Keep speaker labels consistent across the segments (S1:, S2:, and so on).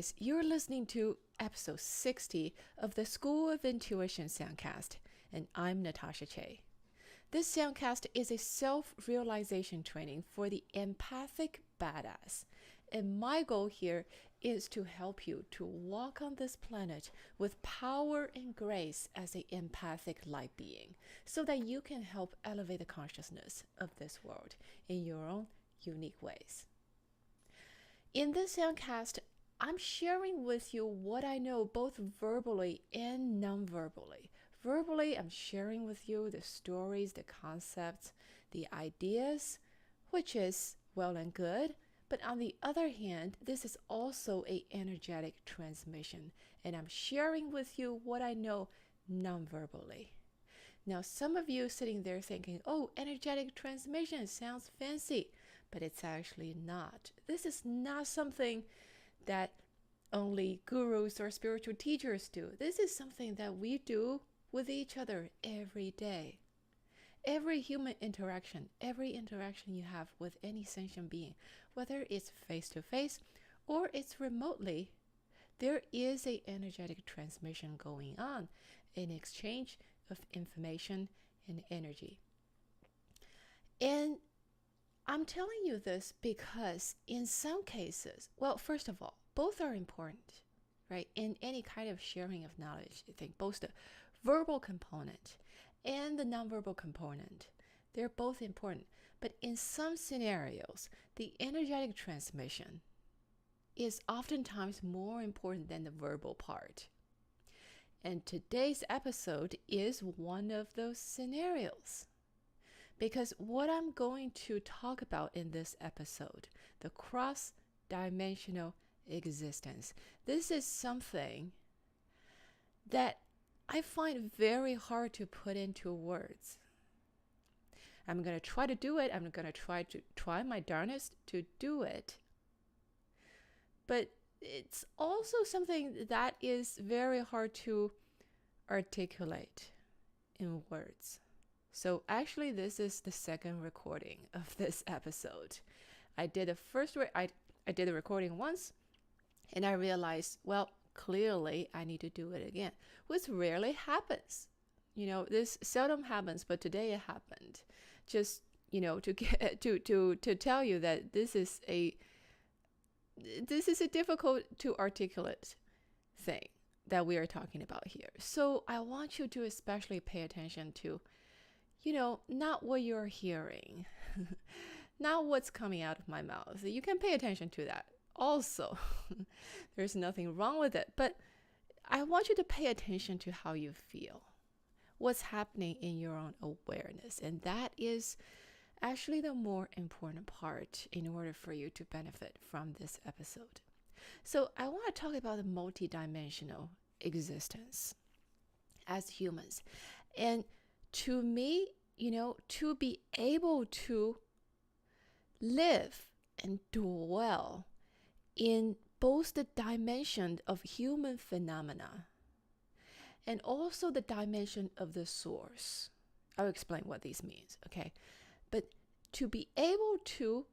S1: guys. You're listening to episode 60 of the School of Intuition Soundcast, and I'm Natasha Che. This soundcast is a self-realization training for the empathic badass, and my goal here is to help you to walk on this planet with power and grace as an empathic light being, so that you can help elevate the consciousness of this world in your own unique ways. In this soundcast, I'm sharing with you what I know both verbally and non-verbally. Verbally, I'm sharing with you the stories, the concepts, the ideas, which is well and good. But on the other hand, this is also an energetic transmission, and I'm sharing with you what I know non-verbally. Now, some of you sitting there thinking, oh, energetic transmission sounds fancy, but it's actually not. This is not something that only gurus or spiritual teachers do. This is something that we do with each other every day. Every human interaction, every interaction you have with any sentient being, whether it's face-to-face or it's remotely, there is an energetic transmission going on, an exchange of information and energy. And I'm telling you this because in some cases, well, first of all, both are important, right? In any kind of sharing of knowledge, I think both the verbal component and the nonverbal component, they're both important. But in some scenarios, the energetic transmission is oftentimes more important than the verbal part. And today's episode is one of those scenarios. Because what I'm going to talk about in this episode, the cross-dimensional existence, this is something that I find very hard to put into words. I'm going to try to do it. I'm going to try my darnest to do it. But it's also something that is very hard to articulate in words. So actually, this is the second recording of this episode. I did I did the recording once, and I realized, well, clearly I need to do it again, which rarely happens. You know, this seldom happens, but today it happened. Just, you know, to get to tell you that this is a difficult to articulate thing that we are talking about here. So I want you to especially pay attention to, you know, not what you're hearing, not what's coming out of my mouth. You can pay attention to that also. There's nothing wrong with it. But I want you to pay attention to how you feel, what's happening in your own awareness. And that is actually the more important part in order for you to benefit from this episode. So I want to talk about the multidimensional existence as humans. And to me, you know, to be able to live and dwell in both the dimension of human phenomena and also the dimension of the source. I'll explain what this means, okay? But to be able to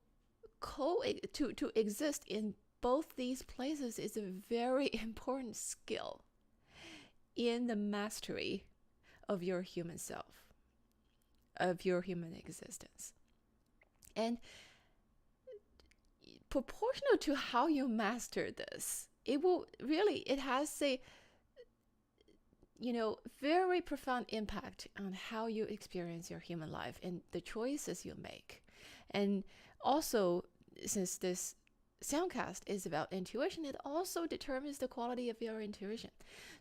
S1: to exist in both these places is a very important skill in the mastery of your human self, of your human existence. And proportional to how you master this, it has a, you know, very profound impact on how you experience your human life and the choices you make. And also, since this soundcast is about intuition, it also determines the quality of your intuition.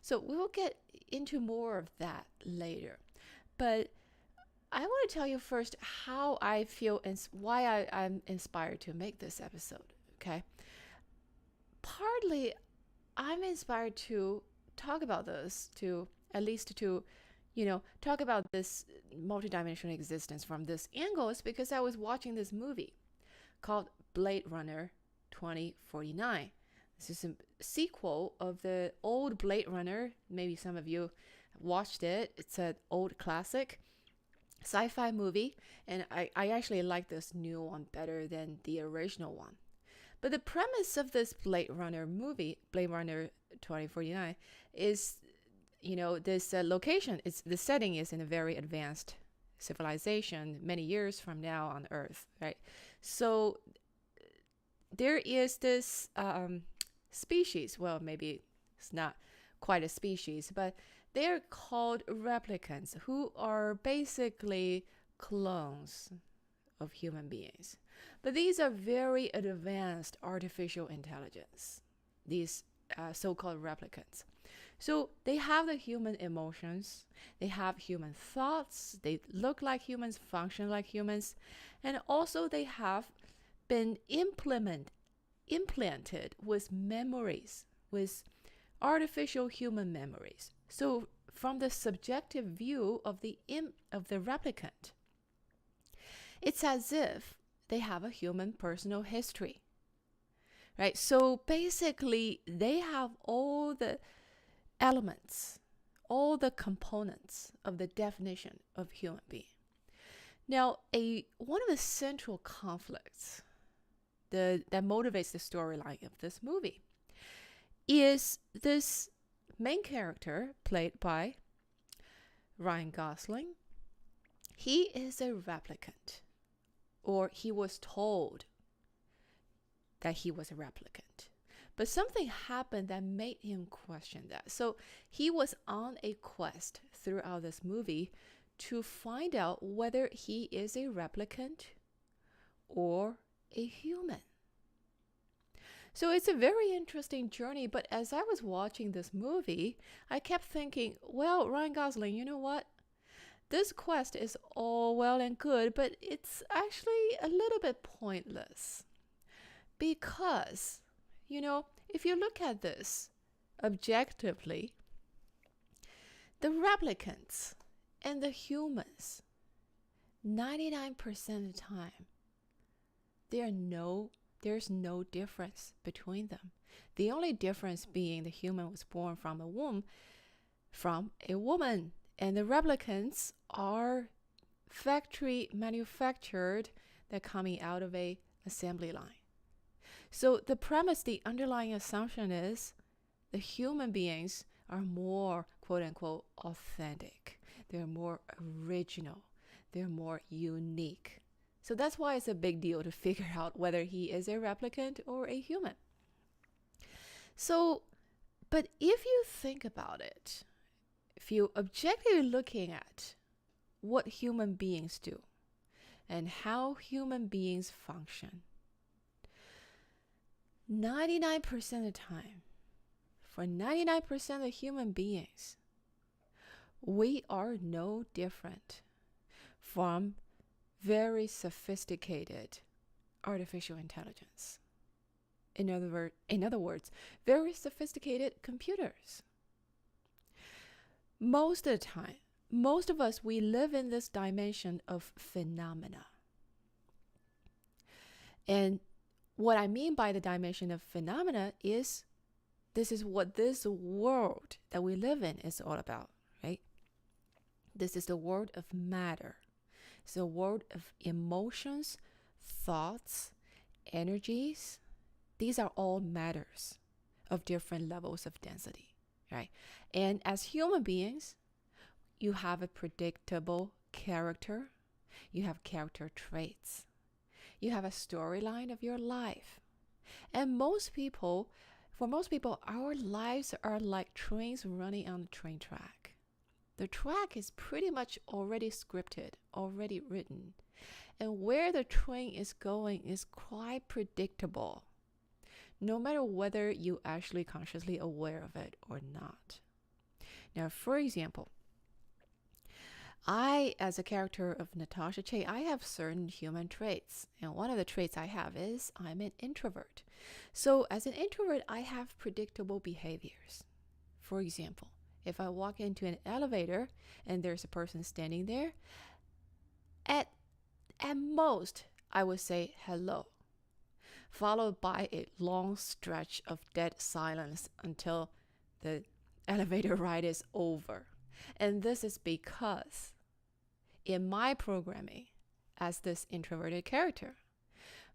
S1: So we will get into more of that later. But I want to tell you first how I feel and why I'm inspired to make this episode, okay? Partly, I'm inspired to talk about this, to at least to, you know, talk about this multidimensional existence from this angle is because I was watching this movie called Blade Runner 2049. This is a sequel of the old Blade Runner. Maybe some of you watched it. It's an old classic sci-fi movie, and I actually like this new one better than the original one. But the premise of this Blade Runner movie, Blade Runner 2049, is, this location, the setting is in a very advanced civilization many years from now on Earth, right? So there is this species, well, maybe it's not quite a species, but they're called replicants, who are basically clones of human beings. But these are very advanced artificial intelligence, these so-called replicants. So they have the human emotions, they have human thoughts, they look like humans, function like humans, and also they have been implanted with memories, with artificial human memories. So from the subjective view of the replicant, it's as if they have a human personal history, right? So basically, they have all the elements, all the components of the definition of human being. Now, one of the central conflicts that motivates the storyline of this movie is this main character played by Ryan Gosling. He is a replicant, or he was told that he was a replicant. But something happened that made him question that. So he was on a quest throughout this movie to find out whether he is a replicant or a human. So it's a very interesting journey, but as I was watching this movie, I kept thinking, well, Ryan Gosling, you know what? This quest is all well and good, but it's actually a little bit pointless. Because, if you look at this objectively, the replicants and the humans, 99% of the time, there's no difference between them. The only difference being the human was born from a womb, from a woman, and the replicants are factory manufactured. They're coming out of a assembly line. So the premise, the underlying assumption is the human beings are more, quote unquote, authentic. They're more original. They're more unique. So that's why it's a big deal to figure out whether he is a replicant or a human. So, but if you think about it, if you objectively looking at what human beings do and how human beings function, 99% of the time, for 99% of human beings, we are no different from very sophisticated artificial intelligence. In other words, very sophisticated computers. Most of the time, most of us, we live in this dimension of phenomena. And what I mean by the dimension of phenomena is this is what this world that we live in is all about, right? This is the world of matter. It's a world of emotions, thoughts, energies. These are all matters of different levels of density, right? And as human beings, you have a predictable character. You have character traits. You have a storyline of your life. And for most people, our lives are like trains running on the train track. The track is pretty much already scripted, already written. And where the train is going is quite predictable, no matter whether you're actually consciously aware of it or not. Now, for example, I, as a character of Natasha Che, I have certain human traits. And one of the traits I have is I'm an introvert. So as an introvert, I have predictable behaviors. For example, if I walk into an elevator and there's a person standing there, at most, I would say hello, followed by a long stretch of dead silence until the elevator ride is over. And this is because in my programming as this introverted character,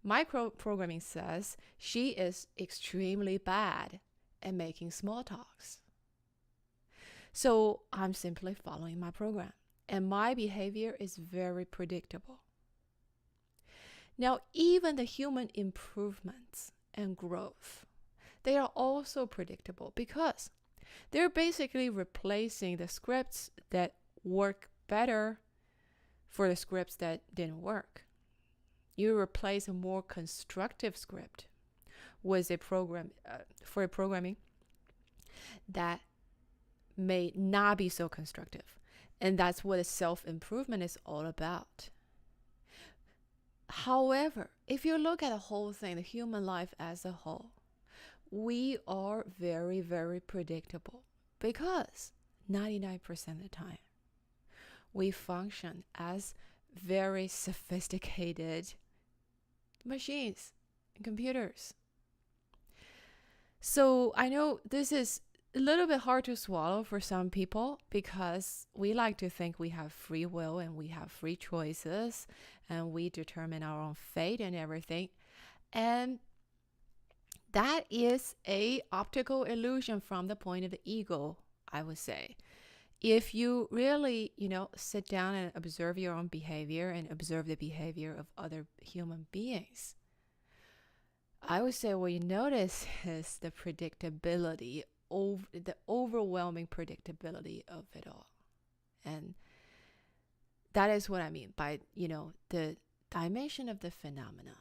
S1: Microprogramming says she is extremely bad at making small talks. So I'm simply following my program, and my behavior is very predictable. Now, even the human improvements and growth, they are also predictable because they're basically replacing the scripts that work better for the scripts that didn't work. You replace a more constructive script with a program for a programming that may not be so constructive. And that's what self-improvement is all about. However, if you look at the whole thing, the human life as a whole, we are very, very predictable because 99% of the time, we function as very sophisticated machines and computers. So I know this is a little bit hard to swallow for some people because we like to think we have free will and we have free choices and we determine our own fate and everything. And that is a optical illusion from the point of the ego, I would say. If you really, sit down and observe your own behavior and observe the behavior of other human beings, I would say what you notice is the predictability, the overwhelming predictability of it all. And that is what I mean by, the dimension of the phenomena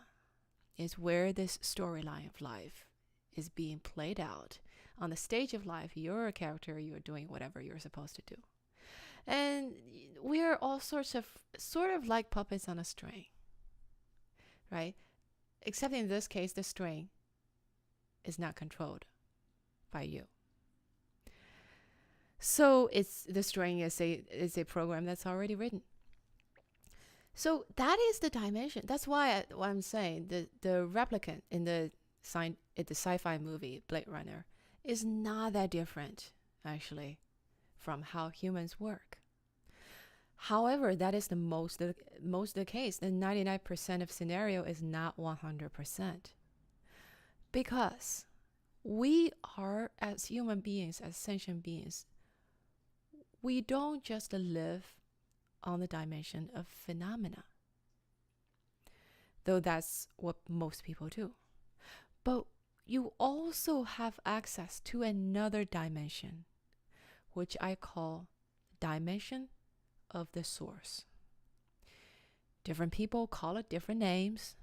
S1: is where this storyline of life is being played out. On the stage of life, you're a character, you're doing whatever you're supposed to do. And we're all sort of like puppets on a string, right? Except in this case, the string is not controlled by you. So the string is a program that's already written. So that is the dimension. That's why what I'm saying, the replicant in the sci-fi movie Blade Runner is not that different, actually, from how humans work. However, that is the most of the case. The 99% of scenario is not 100%. Because we are, as human beings, as sentient beings, we don't just live on the dimension of phenomena, though that's what most people do. But you also have access to another dimension, which I call dimension of the source. Different people call it different names.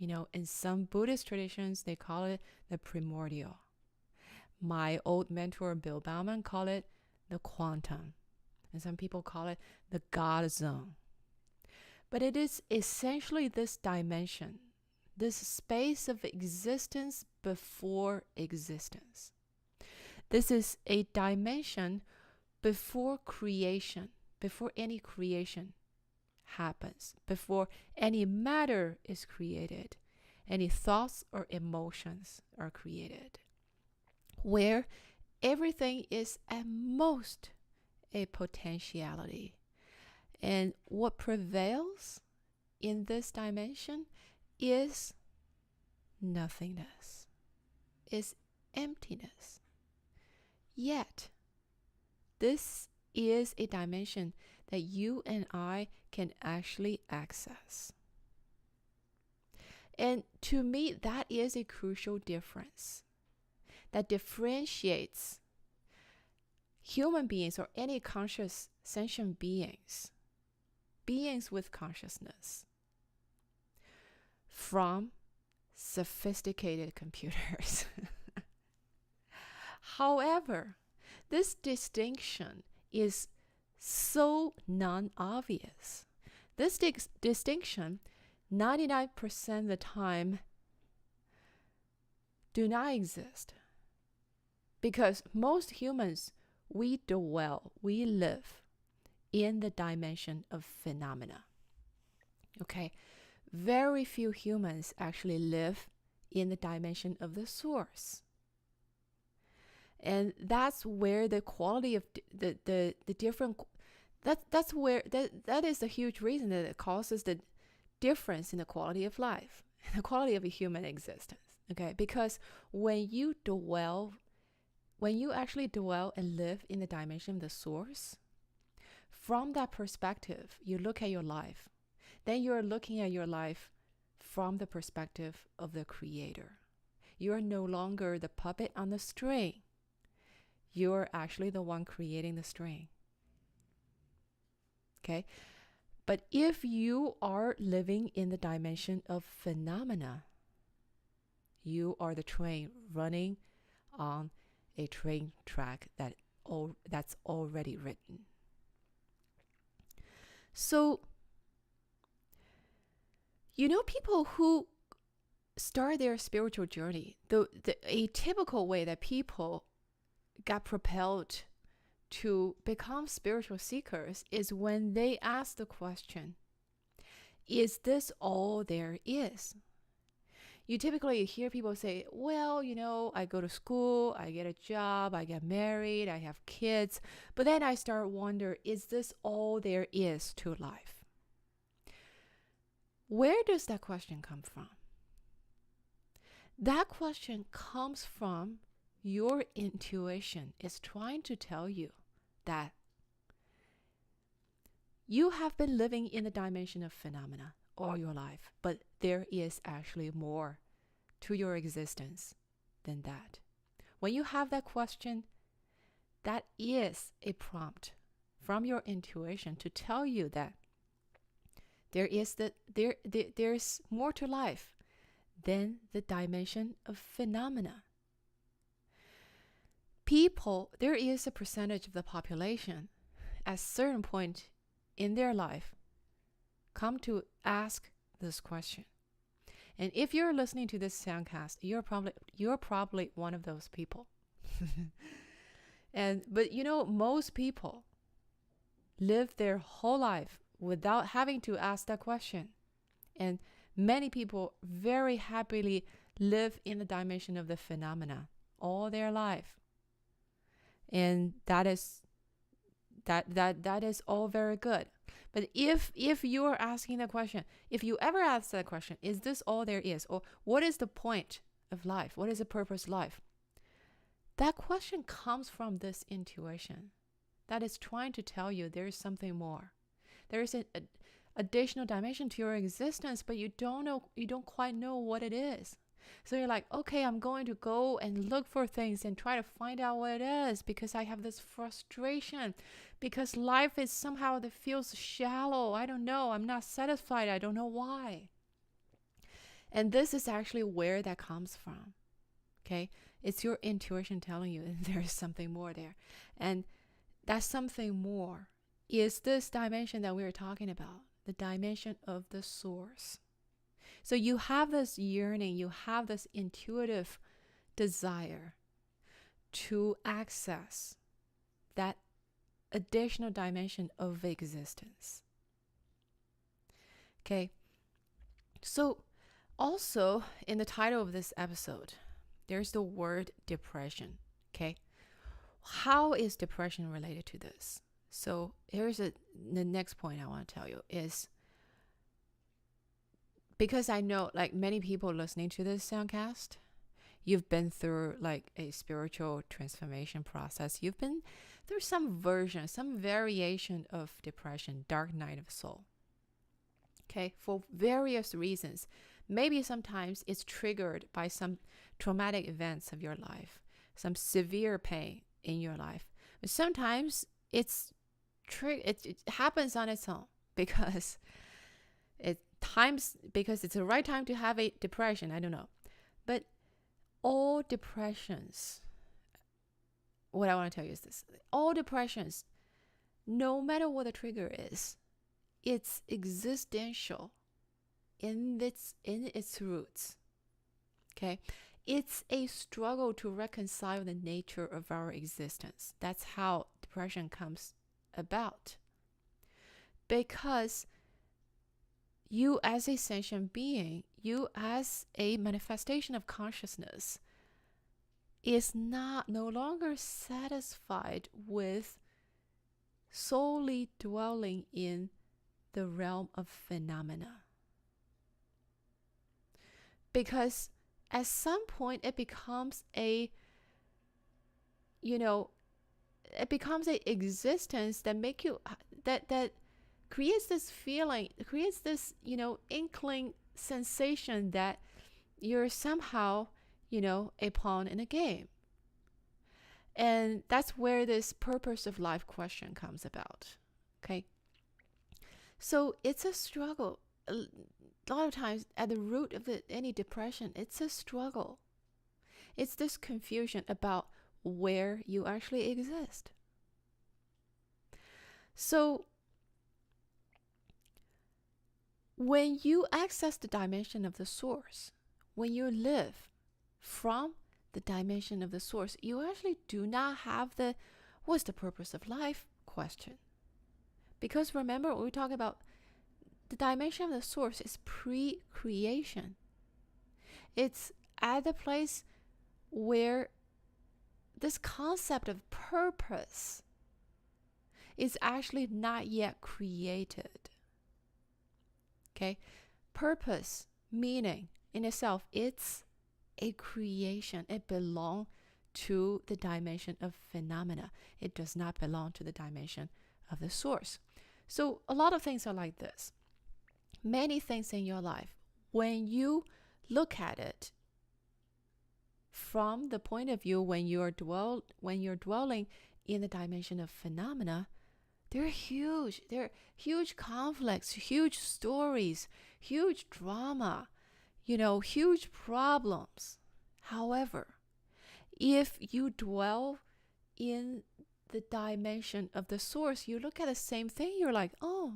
S1: In some Buddhist traditions, they call it the primordial. My old mentor, Bill Bauman, called it the quantum. And some people call it the God zone. But it is essentially this dimension, this space of existence before existence. This is a dimension before creation, before any creation happens, before any matter is created, any thoughts or emotions are created, where everything is at most a potentiality. And what prevails in this dimension is nothingness, is emptiness. Yet, this is a dimension that you and I can actually access. And to me, that is a crucial difference that differentiates human beings or any conscious sentient beings with consciousness, from sophisticated computers. However, this distinction is so non-obvious. This distinction, 99% of the time, do not exist. Because most humans, we live in the dimension of phenomena. Okay? Very few humans actually live in the dimension of the source. And that's where the quality of the different, that's where, that is a huge reason that it causes the difference in the quality of life. the quality of a human existence. Okay, because when you actually dwell and live in the dimension of the source, from that perspective, you look at your life. Then you're looking at your life from the perspective of the creator. You're no longer the puppet on the string. You're actually the one creating the string. Okay? But if you are living in the dimension of phenomena, you are the train running on a train track that's already written. So, people who start their spiritual journey, a typical way that people got propelled to become spiritual seekers is when they ask the question, is this all there is? You typically hear people say, well, I go to school, I get a job, I get married, I have kids, but then I start wondering, is this all there is to life? Where does that question come from? That question comes from your intuition is trying to tell you that you have been living in the dimension of phenomena all your life, but there is actually more to your existence than that. When you have that question, that is a prompt from your intuition to tell you that there's more to life than the dimension of phenomena. There is a percentage of the population at a certain point in their life come to ask this question. And if you're listening to this soundcast, you're probably one of those people. But most people live their whole life without having to ask that question. And many people very happily live in the dimension of the phenomena all their life. And that is all very good. But if you're asking the question, if you ever ask that question, is this all there is? Or what is the point of life? What is the purpose of life? That question comes from this intuition that is trying to tell you there is something more. There is an additional dimension to your existence, but you don't quite know what it is. So you're like, okay, I'm going to go and look for things and try to find out what it is because I have this frustration, because life is somehow that feels shallow. I don't know. I'm not satisfied. I don't know why. And this is actually where that comes from. Okay? It's your intuition telling you there is something more there. And that something more is this dimension that we were talking about, the dimension of the source. So you have this yearning, you have this intuitive desire to access that additional dimension of existence. Okay, so also in the title of this episode, there's the word depression. Okay, how is depression related to this? So here's the next point I want to tell you is, because I know like many people listening to this soundcast, you've been through like a spiritual transformation process. You've been through some version, some variation of depression, dark night of soul. Okay, for various reasons. Maybe sometimes it's triggered by some traumatic events of your life, some severe pain in your life. But sometimes it happens on its own because it's the right time to have a depression. I don't know. But all depressions, what I want to tell you is this. All depressions, no matter what the trigger is, it's existential in its roots. Okay? It's a struggle to reconcile the nature of our existence. That's how depression comes about. Because you as a sentient being, you as a manifestation of consciousness, is no longer satisfied with solely dwelling in the realm of phenomena. because at some point it becomes a, it becomes a existence that make you, that creates this feeling, creates this, inkling sensation that you're somehow, a pawn in a game. And that's where this purpose of life question comes about. Okay. So it's a struggle. A lot of times at the root of any depression, it's a struggle. It's this confusion about where you actually exist. So when you access the dimension of the source, when you live from the dimension of the source, you actually do not have the what's the purpose of life question. Because remember, when we talk about the dimension of the source is pre-creation. It's at the place where this concept of purpose is actually not yet created. Okay? Purpose, meaning in itself, it's a creation. It belongs to the dimension of phenomena. It does not belong to the dimension of the source. So a lot of things are like this. Many things in your life, when you look at it from the point of view when you're dwelling in the dimension of phenomena, they're huge. They're huge conflicts, huge stories, huge drama, huge problems. However, if you dwell in the dimension of the source, you look at the same thing, you're like, oh,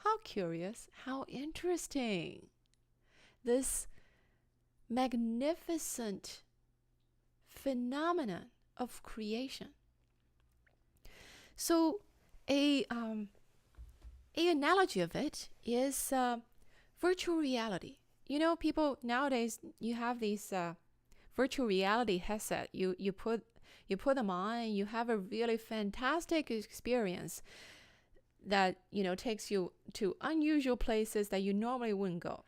S1: how curious, how interesting. This magnificent phenomenon of creation. So a analogy of it is virtual reality. People nowadays, you have these virtual reality headset. You put them on and you have a really fantastic experience that takes you to unusual places that you normally wouldn't go.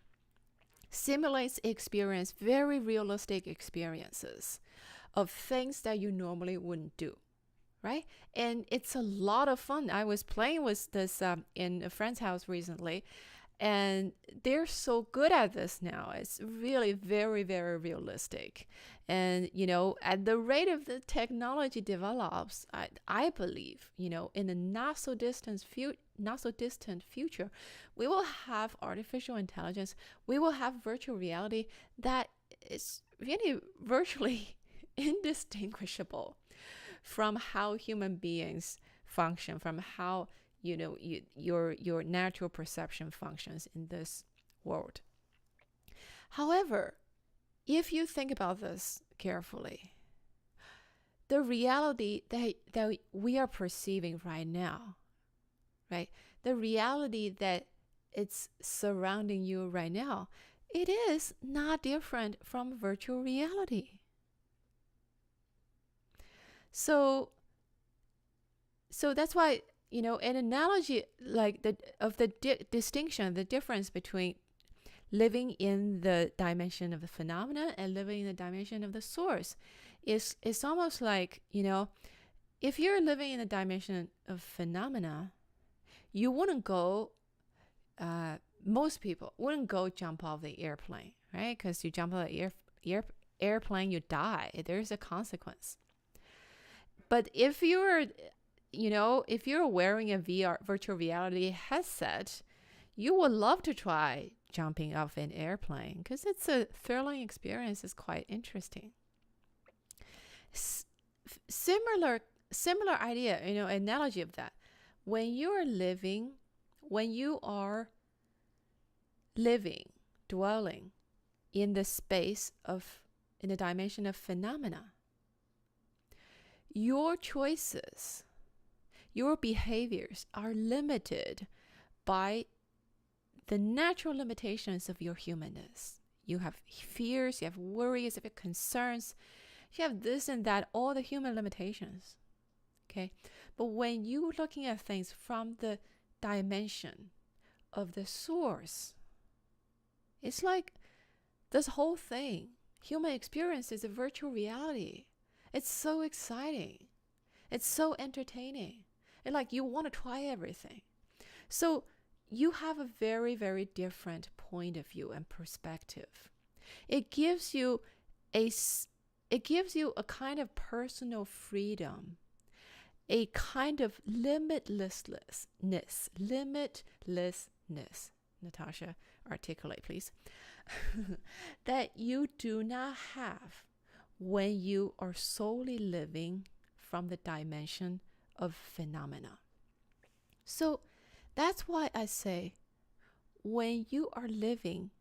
S1: Simulates experience, very realistic experiences of things that you normally wouldn't do, right? And it's a lot of fun. I was playing with this in a friend's house recently, and they're so good at this now. It's really very, very realistic. And, at the rate of the technology develops, I believe, in the not so distant future, we will have artificial intelligence. We will have virtual reality that is really virtually indistinguishable from how human beings function, from how your natural perception functions in this world. However, if you think about this carefully, the reality that we are perceiving right now, right? The reality that it's surrounding you right now, it is not different from virtual reality. So that's why, an analogy like the distinction, the difference between living in the dimension of the phenomena and living in the dimension of the source is almost like, if you're living in the dimension of phenomena, you wouldn't go, most people wouldn't go jump off the airplane, right? Because you jump off the airplane, you die. There's a consequence. But if you're wearing a virtual reality headset, you would love to try jumping off an airplane because it's a thrilling experience. It's quite interesting. Similar idea, analogy of that. When you are dwelling in the space in the dimension of phenomena, your choices, your behaviors are limited by the natural limitations of your humanness. You have fears, you have worries, you have concerns, you have this and that, all the human limitations. Okay? But when you're looking at things from the dimension of the source, it's like this whole thing, human experience, is a virtual reality. It's so exciting. It's so entertaining. And like you want to try everything. So you have a very, very different point of view and perspective. It gives you a kind of personal freedom, a kind of limitlessness. Natasha, articulate, please. That you do not have when you are solely living from the dimension of phenomena. So that's why I say, when you are living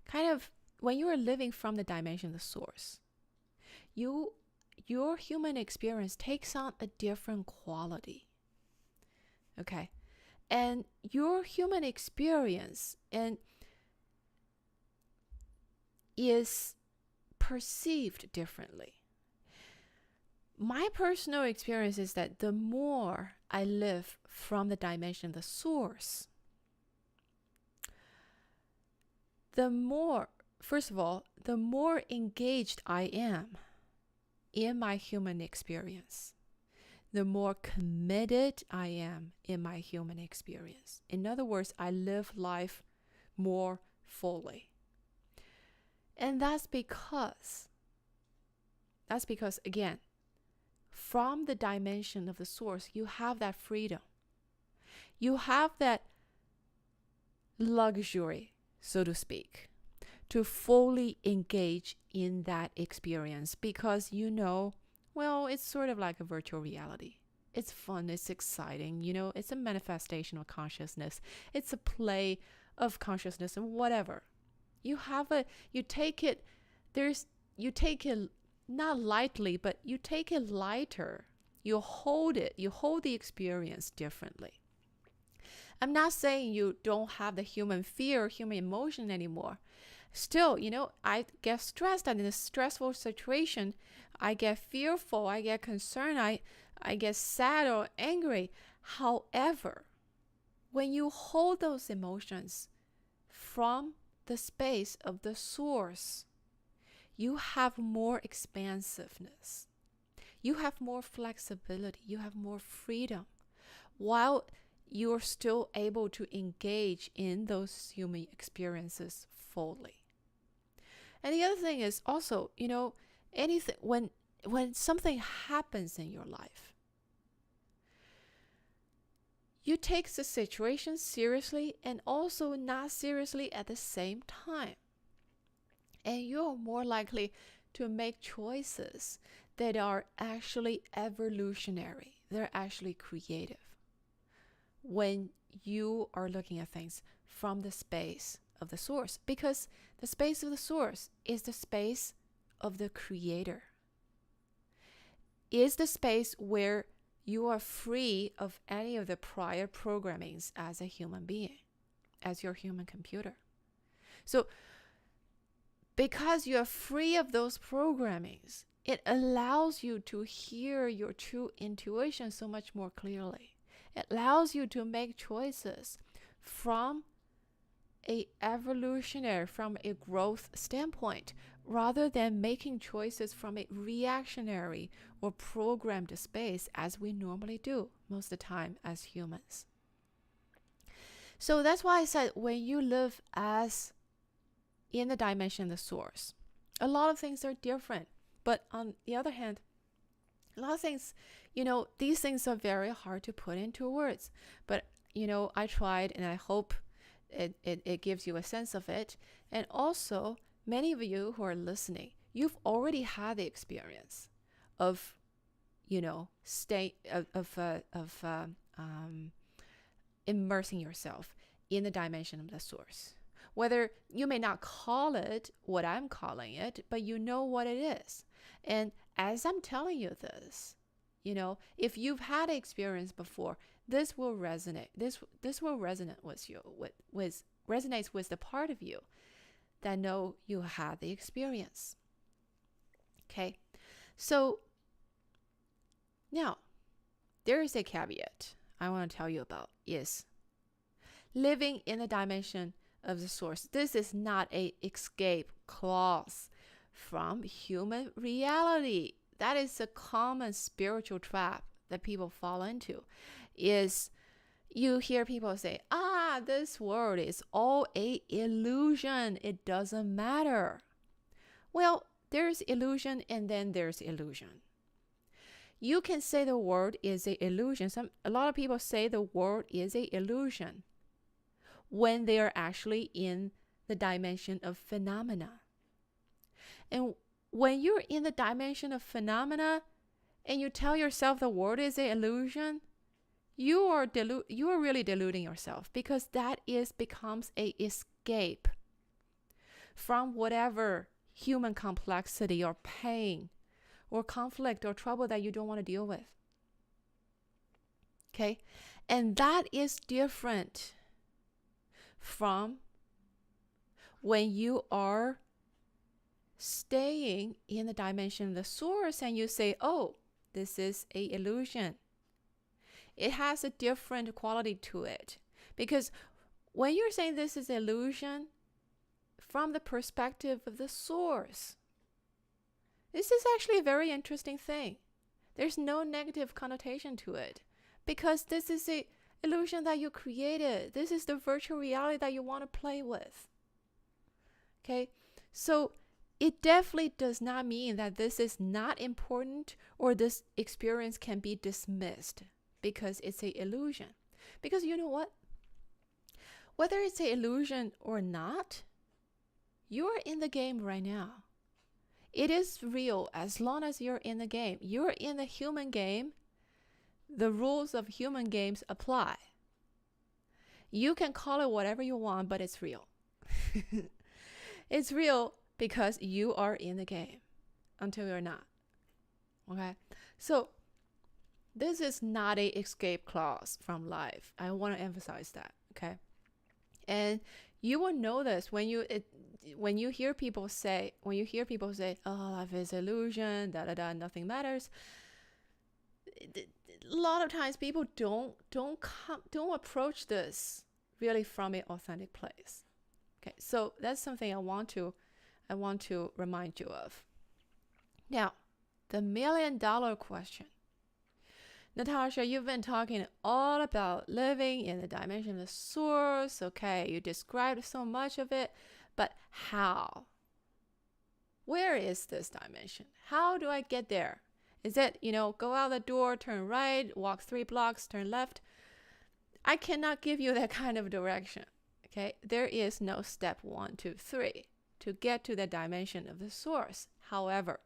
S1: from the dimension of the source, your human experience takes on a different quality. Okay? And your human experience is perceived differently. My personal experience is that the more I live from the dimension of the source, the more engaged I am in my human experience, the more committed I am in my human experience. In other words, I live life more fully. And that's because, again, from the dimension of the source, you have that freedom. You have that luxury, so to speak, to fully engage in that experience because it's sort of like a virtual reality. It's fun, it's exciting, it's a manifestation of consciousness. It's a play of consciousness and whatever. You take it not lightly, but you take it lighter. You hold the experience differently. I'm not saying you don't have the human fear, human emotion anymore. Still, I get stressed in a stressful situation. I get fearful, I get concerned, I get sad or angry. However, when you hold those emotions from the space of the source, you have more expansiveness. You have more flexibility. You have more freedom while you're still able to engage in those human experiences fully. And the other thing is also, anything when something happens in your life, you take the situation seriously and also not seriously at the same time. And you're more likely to make choices that are actually evolutionary. They're actually creative when you are looking at things from the space of the source, because the space of the source is the space of the creator. Is the space where you are free of any of the prior programmings as a human being, as your human computer. So because you are free of those programmings, it allows you to hear your true intuition so much more clearly. It allows you to make choices from from a growth standpoint, rather than making choices from a reactionary or programmed space as we normally do most of the time as humans. So that's why I said, when you live as in the dimension of the source, a lot of things are different. But on the other hand, a lot of things, these things are very hard to put into words. But, I tried, and I hope it gives you a sense of it. And also, many of you who are listening, you've already had the experience of, immersing yourself in the dimension of the source. Whether you may not call it what I'm calling it, but you know what it is. And as I'm telling you this, if you've had experience before, this will resonate. This will resonate with you, resonates with the part of you that know you had the experience. Okay, so now there is a caveat I want to tell you about, is living in the dimension of the source. This is not a escape clause from human reality. That is a common spiritual trap that people fall into. Is you hear people say, this world is all a illusion. It doesn't matter. Well, there's illusion and then there's illusion. You can say the world is an illusion. A lot of people say the world is an illusion when they are actually in the dimension of phenomena. And when you're in the dimension of phenomena and you tell yourself the world is an illusion, you are really deluding yourself, because that becomes a escape from whatever human complexity or pain or conflict or trouble that you don't want to deal with. Okay? And that is different from when you are staying in the dimension of the source and you say, this is an illusion. It has a different quality to it. Because when you're saying this is illusion, from the perspective of the source, this is actually a very interesting thing. There's no negative connotation to it, because this is an illusion that you created. This is the virtual reality that you want to play with. Okay? So it definitely does not mean that this is not important or this experience can be dismissed because it's an illusion. Because you know what? Whether it's an illusion or not, you're in the game right now. It is real as long as you're in the game. You're in the human game. The rules of human games apply. You can call it whatever you want, but it's real. It's real because you are in the game until you're not. Okay? So this is not an escape clause from life. I want to emphasize that. Okay? And you will know this when you hear people say, life is illusion, nothing matters. A lot of times people don't approach this really from an authentic place. Okay, so that's something I want to remind you of. Now, the $1 million question. Natasha, you've been talking all about living in the dimension of the source. Okay, you described so much of it, but how? Where is this dimension? How do I get there? Is it, go out the door, turn right, walk 3 blocks, turn left? I cannot give you that kind of direction. Okay, there is no step 1, 2, 3 to get to the dimension of the source. However,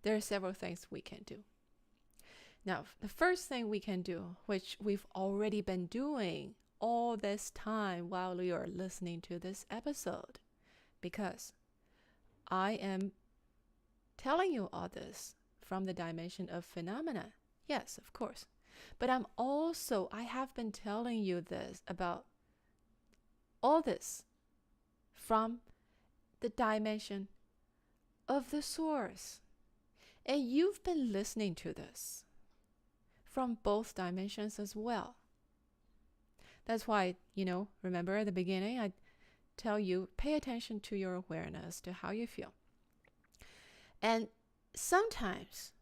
S1: there are several things we can do. Now, the first thing we can do, which we've already been doing all this time while you're listening to this episode, because I am telling you all this from the dimension of phenomena. Yes, of course. But I have been telling you this about all this from the dimension of the source. And you've been listening to this from both dimensions as well. That's why, remember at the beginning, I tell you, pay attention to your awareness, to how you feel. And sometimes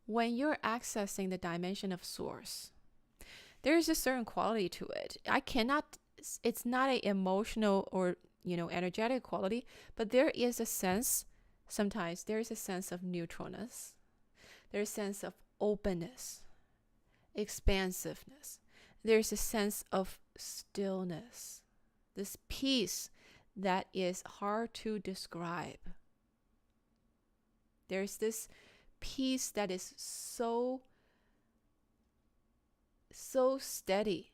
S1: when you're accessing the dimension of source, there is a certain quality to it. It's not an emotional or, energetic quality, but there is a sense, sometimes there is a sense of neutralness. There's a sense of openness, expansiveness. There's a sense of stillness, this peace that is hard to describe. There's this peace that is so steady,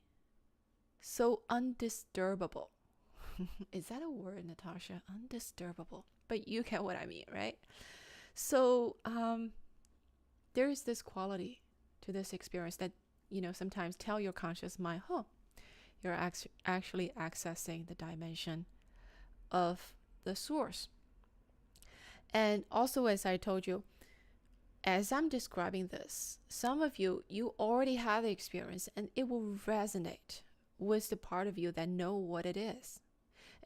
S1: so undisturbable. Is that a word, Natasha? Undisturbable. But you get what I mean, right? So there is this quality to this experience that, sometimes tell your conscious mind, you're actually accessing the dimension of the source. And also, as I told you, as I'm describing this, some of you already have the experience and it will resonate with the part of you that know what it is.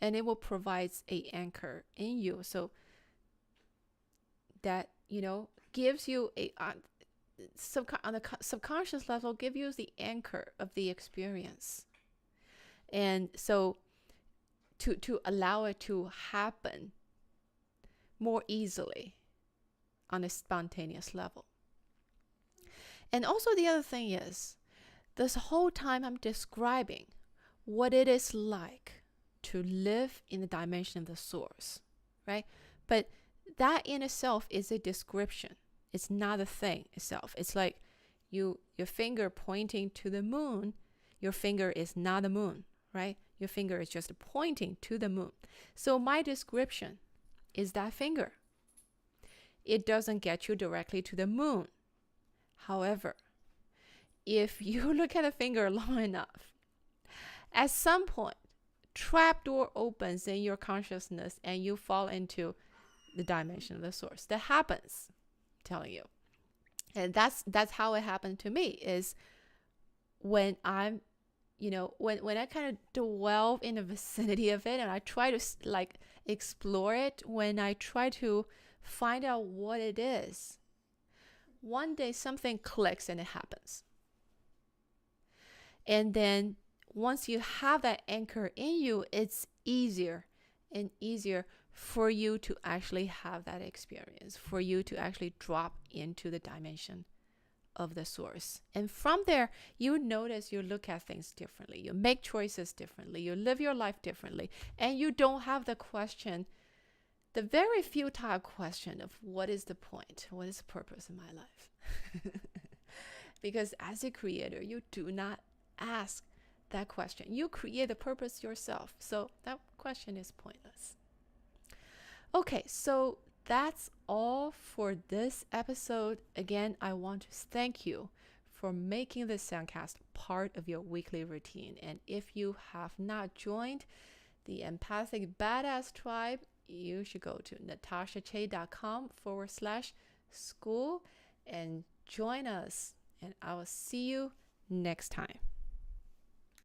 S1: and it will provide a anchor in you, so that gives you on the subconscious level, give you the anchor of the experience, and so to allow it to happen more easily on a spontaneous level. And also the other thing is, this whole time I'm describing what it is like to live in the dimension of the source, right? But that in itself is a description. It's not a thing itself. It's like your finger pointing to the moon. Your finger is not the moon, right? Your finger is just pointing to the moon. So my description is that finger. It doesn't get you directly to the moon. However, if you look at a finger long enough, at some point, trapdoor opens in your consciousness and you fall into the dimension of the source. That happens, I'm telling you. And that's how it happened to me, is when I'm, when I kind of dwell in the vicinity of it and I try to explore it, when I try to find out what it is, one day something clicks and it happens. And then once you have that anchor in you, it's easier and easier for you to actually have that experience, for you to actually drop into the dimension of the source. And from there, you notice you look at things differently. You make choices differently. You live your life differently. And you don't have the question, the very futile question of what is the point? What is the purpose of my life? Because as a creator, you do not ask that question. You create the purpose yourself. So that question is pointless. Okay, so that's all for this episode. Again, I want to thank you for making this Soundcast part of your weekly routine. And if you have not joined the Empathic Badass Tribe, you should go to natashachey.com/school and join us. And I will see you next time.